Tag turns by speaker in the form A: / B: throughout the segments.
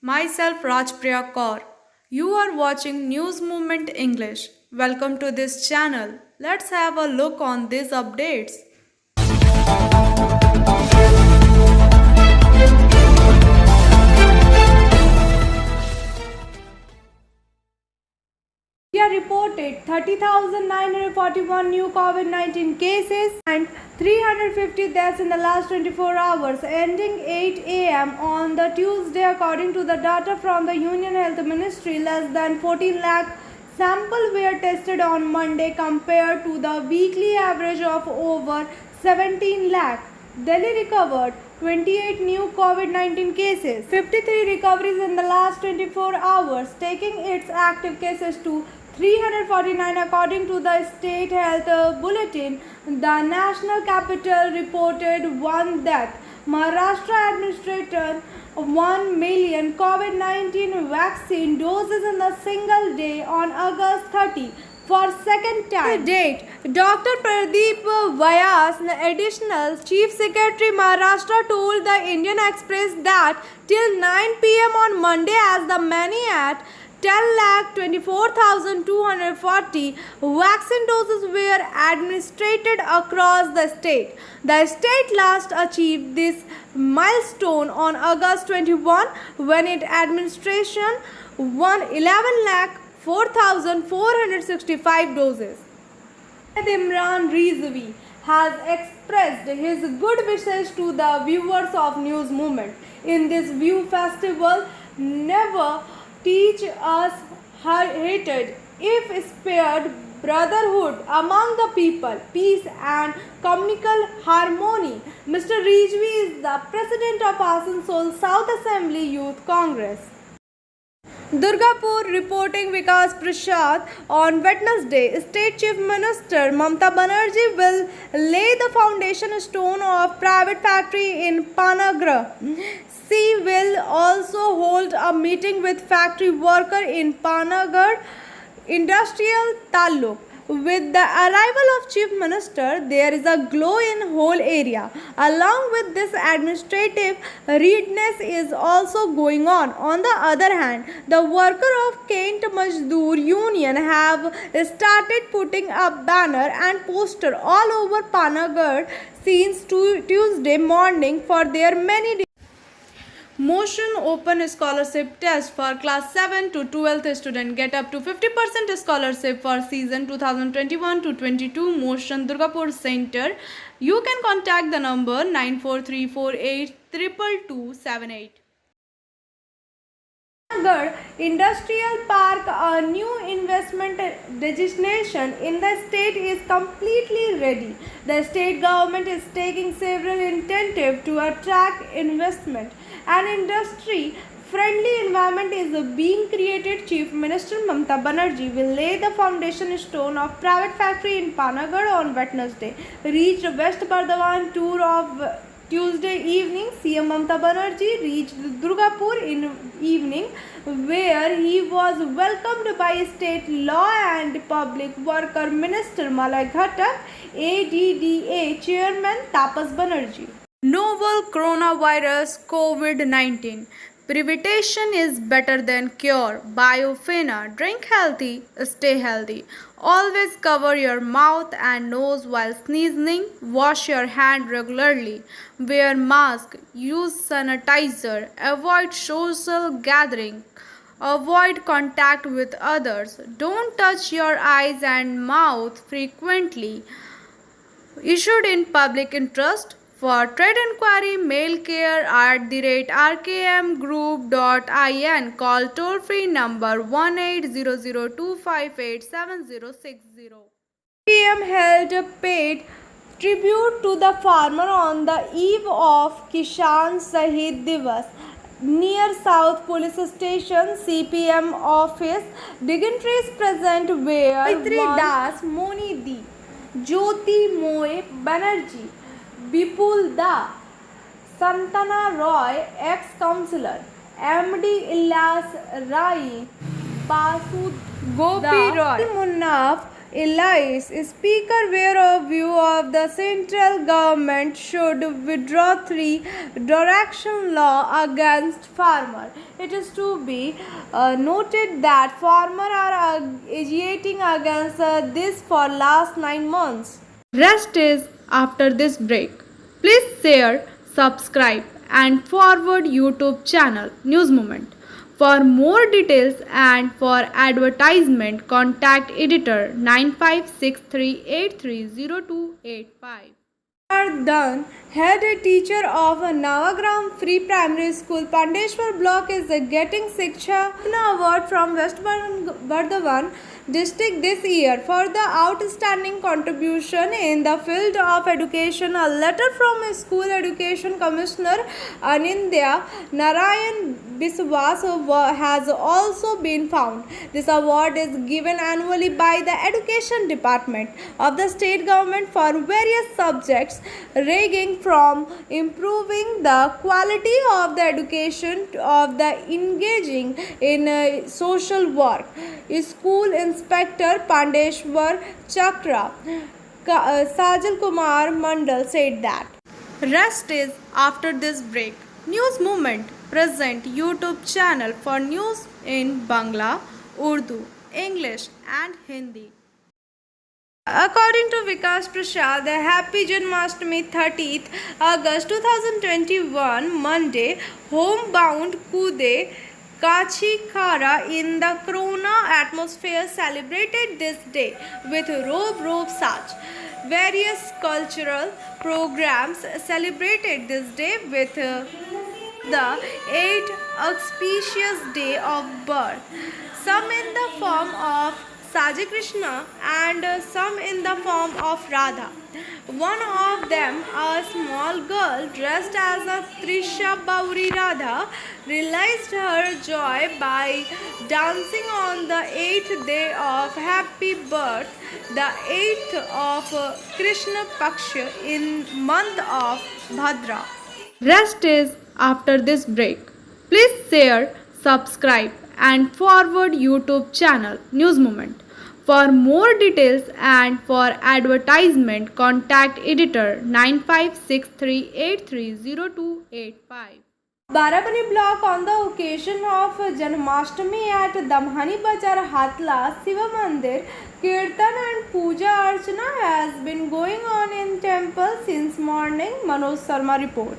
A: Myself Rajpriya Kaur. You are watching News Movement English. Welcome to this channel. Let's have a look on these updates. India reported 30,941 new COVID-19 cases and 350 deaths in the last 24 hours, ending 8 a.m. on the Tuesday, according to the data from the Union Health Ministry. Less than 14 lakh samples were tested on Monday compared to the weekly average of over 17 lakh. Delhi recovered 28 new COVID-19 cases, 53 recoveries in the last 24 hours, taking its active cases to 349 according to the State Health Bulletin. The national capital reported one death. Maharashtra administered 1 million COVID-19 vaccine doses in a single day on August 30. For second time to date, Dr. Pradeep Vyas, additional Chief Secretary Maharashtra, told the Indian Express that till 9 p.m. on Monday, as the many at 10,24,240 vaccine doses were administered across the state. The state last achieved this milestone on August 21 when its administration won 11 lakh 4,465 doses. Imran Rizvi has expressed his good wishes to the viewers of News Movement. In this View Festival, never teach us hatred, if spared brotherhood among the people, peace and communal harmony. Mr. Rizvi is the president of Asansol South Assembly Youth Congress. Durgapur reporting Vikas Prasad. On Wednesday, State Chief Minister Mamata Banerjee will lay the foundation stone of private factory in Panagarh. She will also hold a meeting with factory worker in Panagarh Industrial Taluk. With the arrival of Chief Minister, there is a glow in whole area. Along with this, administrative readiness is also going on. On the other hand, the worker of Kent Mazdoor Union have started putting up banner and poster all over Panagarh since Tuesday morning for their many Motion Open Scholarship Test for Class 7 to 12th student. Get up to 50% scholarship for season 2021-22 Motion Durgapur Center. You can contact the number 943482278. Panagarh Industrial Park, a new investment destination in the state, is completely ready. The state government is taking several initiatives to attract investment. An industry-friendly environment is being created. Chief Minister Mamata Banerjee will lay the foundation stone of private factory in Panagarh on Wednesday. Reached West Bardhaman tour of Tuesday evening. CM Mamata Banerjee reached Durgapur in evening, where he was welcomed by State Law and Public Worker Minister Malay Ghatak, ADDA Chairman Tapas Banerjee. Novel coronavirus COVID-19. Prevention is better than cure. Biofina. Drink healthy, stay healthy. Always cover your mouth and nose while sneezing. Wash your hand regularly. Wear mask. Use sanitizer. Avoid social gathering. Avoid contact with others. Don't touch your eyes and mouth frequently. Issued in public interest. For trade inquiry, mail care@rkmgroup.in. Call toll-free number 1800258760. PM held paid tribute to the farmer on the eve of Kisan Shahid Divas near South Police Station CPM office. Dignitaries present were Maitri Das Moni Di, Jyoti Moe Banerjee, Bipul Da, Santana Roy, ex-councillor, MD Ilyas Rai, Basud Gopi Roy, Munnaf, Elias, Speaker, were of view of the central government should withdraw 3 direction law against farmer. It is to be noted that farmers are agitating against this for last 9 months. Rest is after this break. Please share, subscribe and forward YouTube channel News Moment. For more details and for advertisement, contact editor 9563830285. Done, head teacher of Navagram Free Primary School, Pandeshwar Block, is getting Shiksha Award from West Bardhaman district this year for the outstanding contribution in the field of education. A letter from School Education Commissioner Anindya Narayan Biswas has also been found. This award is given annually by the Education Department of the state government for various subjects ranging from improving the quality of the education of the engaging in social work. School Inspector Pandeshwar Chakra Sajal Kumar Mandal said that. Rest is after this break. News Movement present YouTube channel for news in Bangla, Urdu, English and Hindi. According to Vikas Prasad, the Happy Janmashtami 30th August 2021 Monday, homebound Kude Kachikara in the Corona atmosphere celebrated this day with robe Saj. Various cultural programs celebrated this day with the 8th auspicious day of birth, some in the form of Saji Krishna and some in the form of Radha. One of them, a small girl dressed as a Trisha Bauri Radha, realized her joy by dancing on the 8th day of happy birth, the 8th of Krishna Paksha in month of Bhadra. Rest is after this break. Please share, subscribe and forward YouTube channel News Moment. For more details and for advertisement, contact editor 9563830285. Barabani block on the occasion of Janmashtami at Damhani Bazar Hatla Shiva Mandir, Kirtan and Puja Archana has been going on in temple since morning. Manoj Sharma report.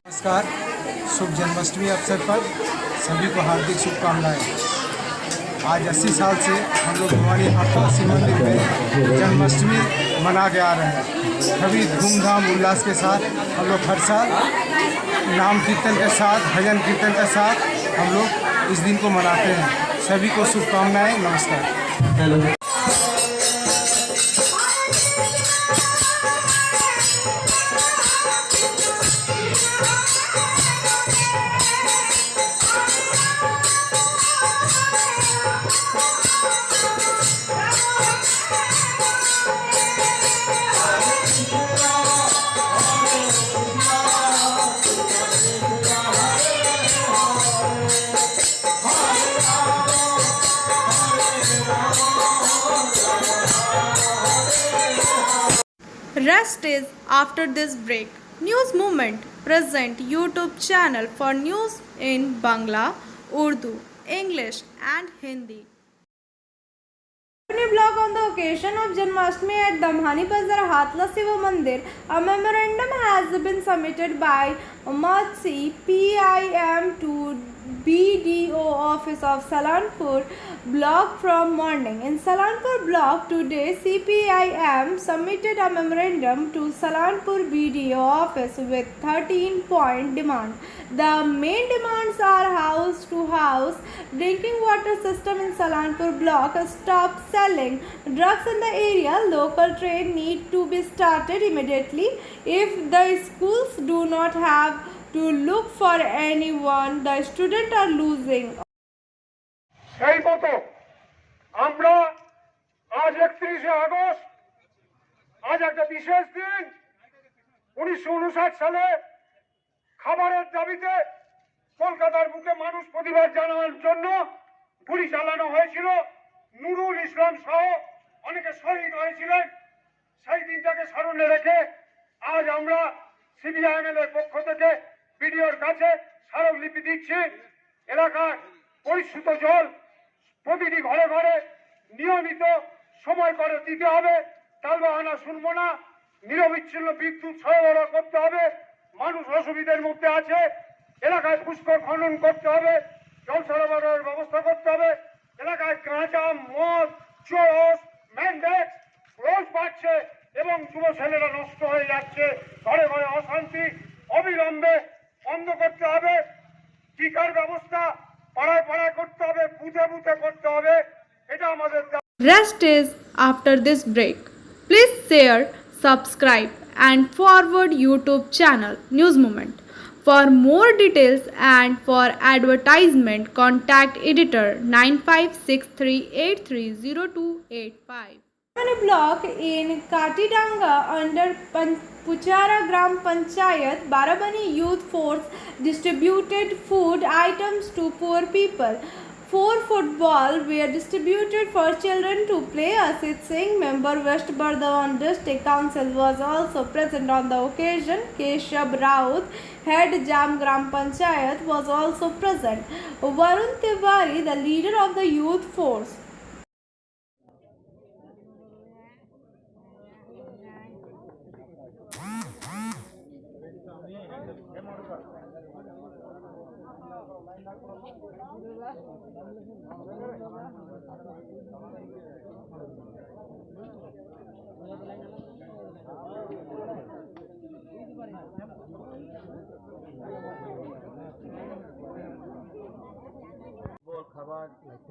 B: नमस्कार। शुभ जन्माष्टमी अवसर पर सभी को हार्दिक शुभकामनाएं। आज 80 साल से हम लोग भवानी हाटला शिव मंदिर में जन्माष्टमी मना के आ रहे हैं। सभी धूमधाम उल्लास के साथ हम लोग हर साल नाम कीर्तन के साथ, भजन कीर्तन के साथ हम लोग इस दिन को मनाते हैं। सभी को शुभकामनाएं। नमस्कार।
A: Rest is after this break. News Movement present YouTube channel for news in Bangla, Urdu, English and Hindi. Block on the occasion of Janmashtami at Damhani Bazar Hatla Shiva Mandir, a memorandum has been submitted by Matsi PIM to BDO office of Salanpur block from morning. In Salanpur block today, CPIM submitted a memorandum to Salanpur BDO office with 13-point demand. The main demands are house to house drinking water system in Salanpur block, stop selling drugs in the area, local train need to be started immediately. If the schools do not have to look for anyone, the students are losing.
C: সেই মতো আমরা আজ 31শে August আজ একটা বিশেষ দিন 1959 সালে খাবারের দাবিতে কলকাতার বুকে মানুষ প্রতিবাদ জানানোর জন্য গুলি চালানো হয়েছিল নুরুল ইসলাম সহ অনেকে শহীদ হয়েছিলেন সেই দিনটাকে স্মরণে রেখে আজ আমরা সিবিআইএম এর পক্ষ থেকে বিডিওর কাছে স্মারকলিপি দিচ্ছি এলাকায় পরিশুদ্ধ জল প্রতিটি ঘরে ঘরে নিয়মিত সময় করে দিতে হবে তালবাহানা শুনবো না নিরবিচ্ছিন্ন বিদ্যুৎ সরবরাহ করতে হবে মানুষ অসুবিধার মধ্যে আছে এলাকায় পুষ্কর খনন করতে হবে জল সরবরাহের ব্যবস্থা করতে হবে এলাকায় কাঁচা মদ চোরস ম্যান্ডেক্স রোজ বাড়ছে এবং যুব ছেলেরা নষ্ট হয়ে যাচ্ছে ঘরে ঘরে অশান্তি অবিলম্বে বন্ধ করতে হবে টিকার ব্যবস্থা পাড়ায় পাড়ায় করতে হবে বুথে বুথে করতে হবে এটা আমাদের
A: Rest is after this break. Please share, subscribe and forward YouTube channel News Moment. For more details and for advertisement, contact editor 9563830285. Block in Katidanga under Puchara Gram Panchayat, Barabani Youth Force distributed food items to poor people. 4 football were distributed for children to play. Asit Singh, member West Bardhaman District Council, was also present on the occasion. Keshav Raut, head Jam Gram Panchayat, was also present. Varun Tiwari, the leader of the youth force.
D: খাবার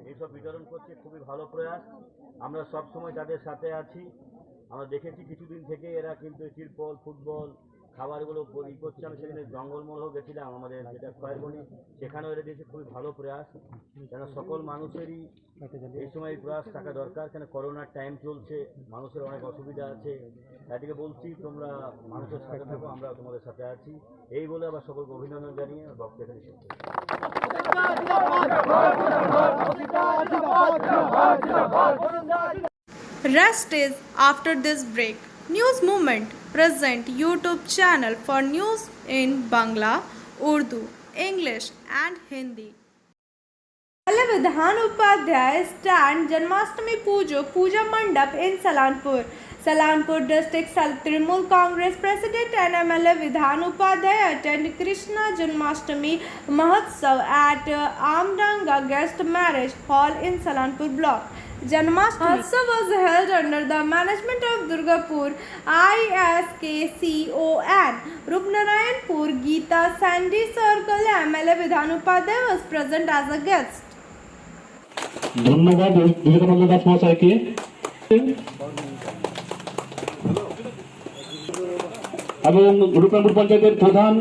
D: এইসব বিতরণ করছে খুবই ভালো প্রয়াস আমরা সব সময় তাদের সাথে আছি আমরা দেখেছি কিছুদিন থেকে এরা কিন্তু তিরপল ফুটবল খাবারগুলো ই করছে আমি সেখানে জঙ্গলমহলও গেছিলাম আমাদের যেটা খয়েরবনি সেখানেও এরা দিয়েছে খুবই ভালো প্রয়াস কেন সকল মানুষেরই এই সময় প্রয়াস থাকা দরকার কেন করোনার টাইম চলছে মানুষের অনেক অসুবিধা আছে তাদেরকে বলছি তোমরা মানুষের সাথে থাকো আমরা তোমাদের সাথে আছি এই বলে আবার সকলকে অভিনন্দন জানিয়ে বক্তব্য এখানে শেষ করছি।
A: Rest is after this break. News Movement present YouTube channel for news in Bangla, Urdu, English and Hindi. Vidhan Upadhyay stand Janmashtami Puja Mandap in Salanpur. Salanpur District Trinamool Congress President and MLA Vidhan Upadhyay attend Krishna Janmashtami Mahotsav at Amdanga Guest Marriage Hall in Salanpur Block. Janmashtami Mahotsav was held under the management of Durgapur ISKCON. Rupnarayanpur Geeta Sandy Circle MLA Vidhan Upadhyay was present as a guest.
E: ধন্যবাদ বিবেকানন্দ দাস মহাশয়কে এবং রূপনপুর পঞ্চায়েতের প্রধান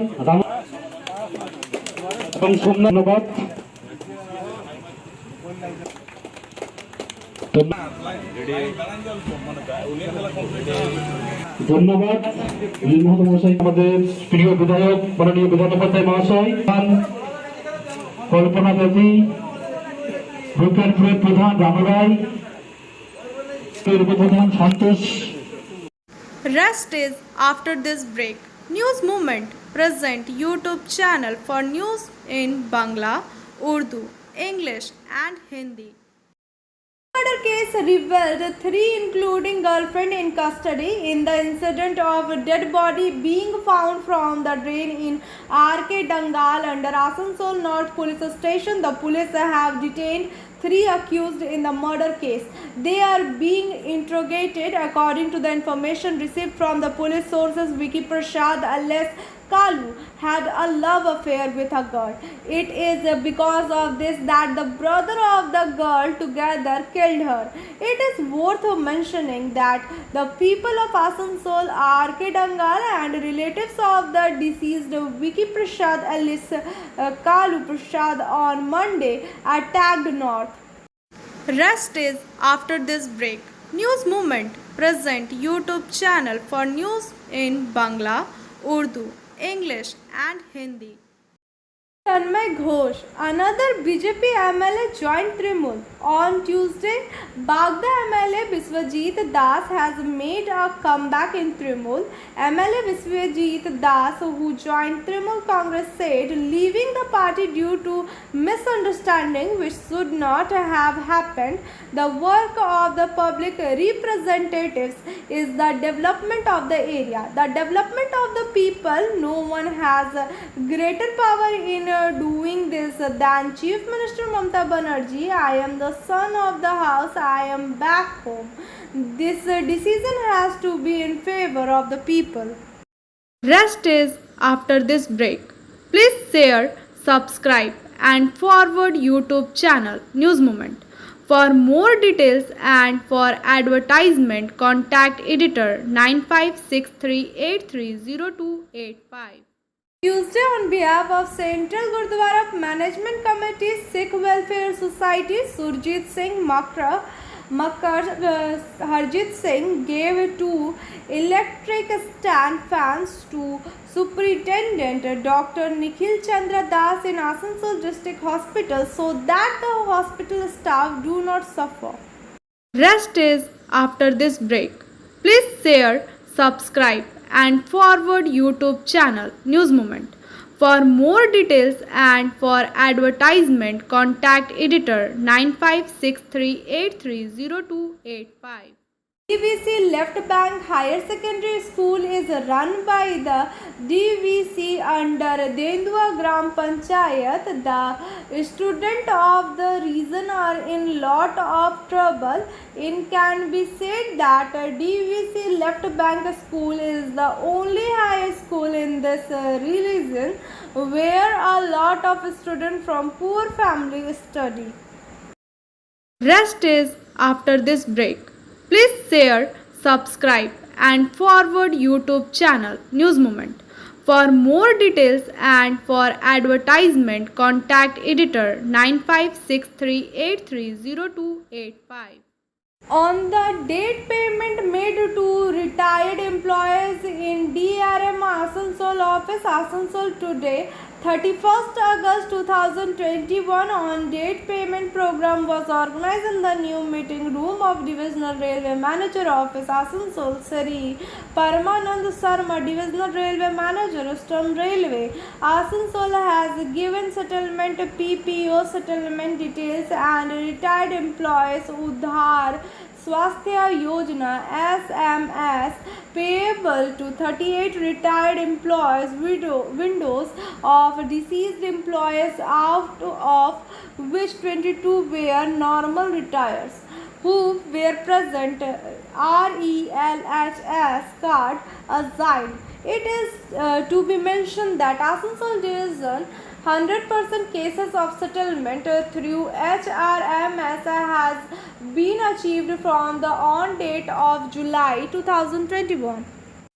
E: এবং ধন্যবাদ ধন্যবাদ মহাশয় আমাদের প্রিয় বিধায়ক মাননীয় বিধানোপাধ্যায় মহাশয় কল্পনা দেবী রূপনপুরের প্রধান রামরায় উপপ্রধান সন্তোষ।
A: Rest is after this break. News Movement present YouTube channel for news in Bangla, Urdu, English and Hindi. case revealed 3 including girlfriend in custody in the incident of dead body being found from the drain in RK Dangal under Asansol North Police Station. The police have detained 3 accused in the murder case. They are being interrogated according to the information received from the police sources. Vicky Prasad alias Kalu had a love affair with a girl. It is because of this that the brother of the girl together killed her. It is worth mentioning that the people of Asansol, RK Dangal and relatives of the deceased Vicky Prasad alias Kalu Prasad on Monday attacked North. Rest is after this break. News Movement present YouTube channel for news in Bangla, Urdu, English and Hindi. Tanmay Ghosh, another BJP MLA joined Trinamool. On Tuesday, Bagda MLA Biswajit Das has made a comeback in Trinamool. MLA Biswajit Das, who joined Trinamool Congress, said leaving the party due to misunderstanding which should not have happened. The work of the public representatives is the development of the area, the development of the people. No one has greater power in doing this than Chief Minister Mamata Banerjee. I am the son of the house. I am back home. This decision has to be in favor of the people. Rest is after this break. Please share, subscribe and forward YouTube channel News Movement. For more details and for advertisement, contact editor 9563830285. Tuesday, on behalf of Central Gurdwara Management Committee, Sikh Welfare Society, Surjit Singh Makkar Harjit Singh gave 2 electric stand fans to Superintendent Dr. Nikhil Chandra Das in Asansol District Hospital so that the hospital staff do not suffer. Rest is after this break. Please share, subscribe and forward YouTube channel News Movement. For more details and for advertisement, contact editor 9563830285. DVC Left Bank Higher Secondary School is run by the DVC under Dendua Gram Panchayat. The students of the region are in lot of trouble. It can be said that DVC Left Bank School is the only high school in this region where a lot of students from poor families study. Rest is after this break. Please share, subscribe and forward YouTube channel News Movement. For more details and for advertisement, contact editor 9563830285. On the date payment made to retired employees in DRM Asansol office, Asansol today, 31st August 2021, on date payment program was organized in the new meeting room of Divisional Railway Manager Office, Asansol. Sri Paramanand Sarma, Divisional Railway Manager, Eastern Railway, Asansol, has given settlement PPO settlement details and retired employees Udhar Swasthya Yojana SMS payable to 38 retired employees, widows of deceased employees, out of which 22 were normal retires who were present. RELHS card assigned. It is to be mentioned that Asansol Division 100% cases of settlement through HRMS has been achieved from the on date of July 2021.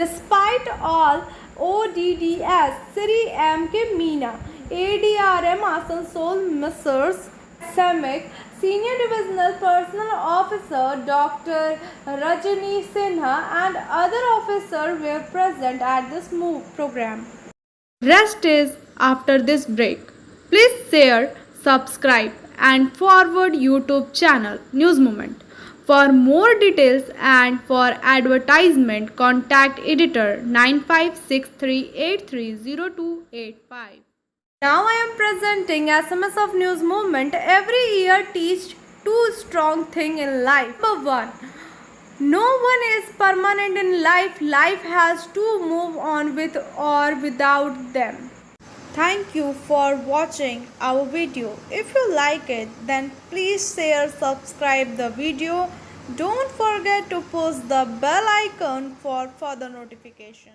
A: Despite all ODDS, Sri M.K. Meena, ADRM Asansol, Messrs. Samik, Senior Divisional Personnel Officer Dr. Rajani Sinha and other officers were present at this program. Rest is after this break. Please share, subscribe and forward YouTube channel News Movement. For more details and for advertisement, contact editor 9563830285. Now I am presenting SMS of News Movement. Every year teach two strong things in life. Number one, no one is permanent in life. Life has to move on with or without them. Thank you for watching our video. If you like it, then please share, subscribe the video. Don't forget to push the bell icon for further notification.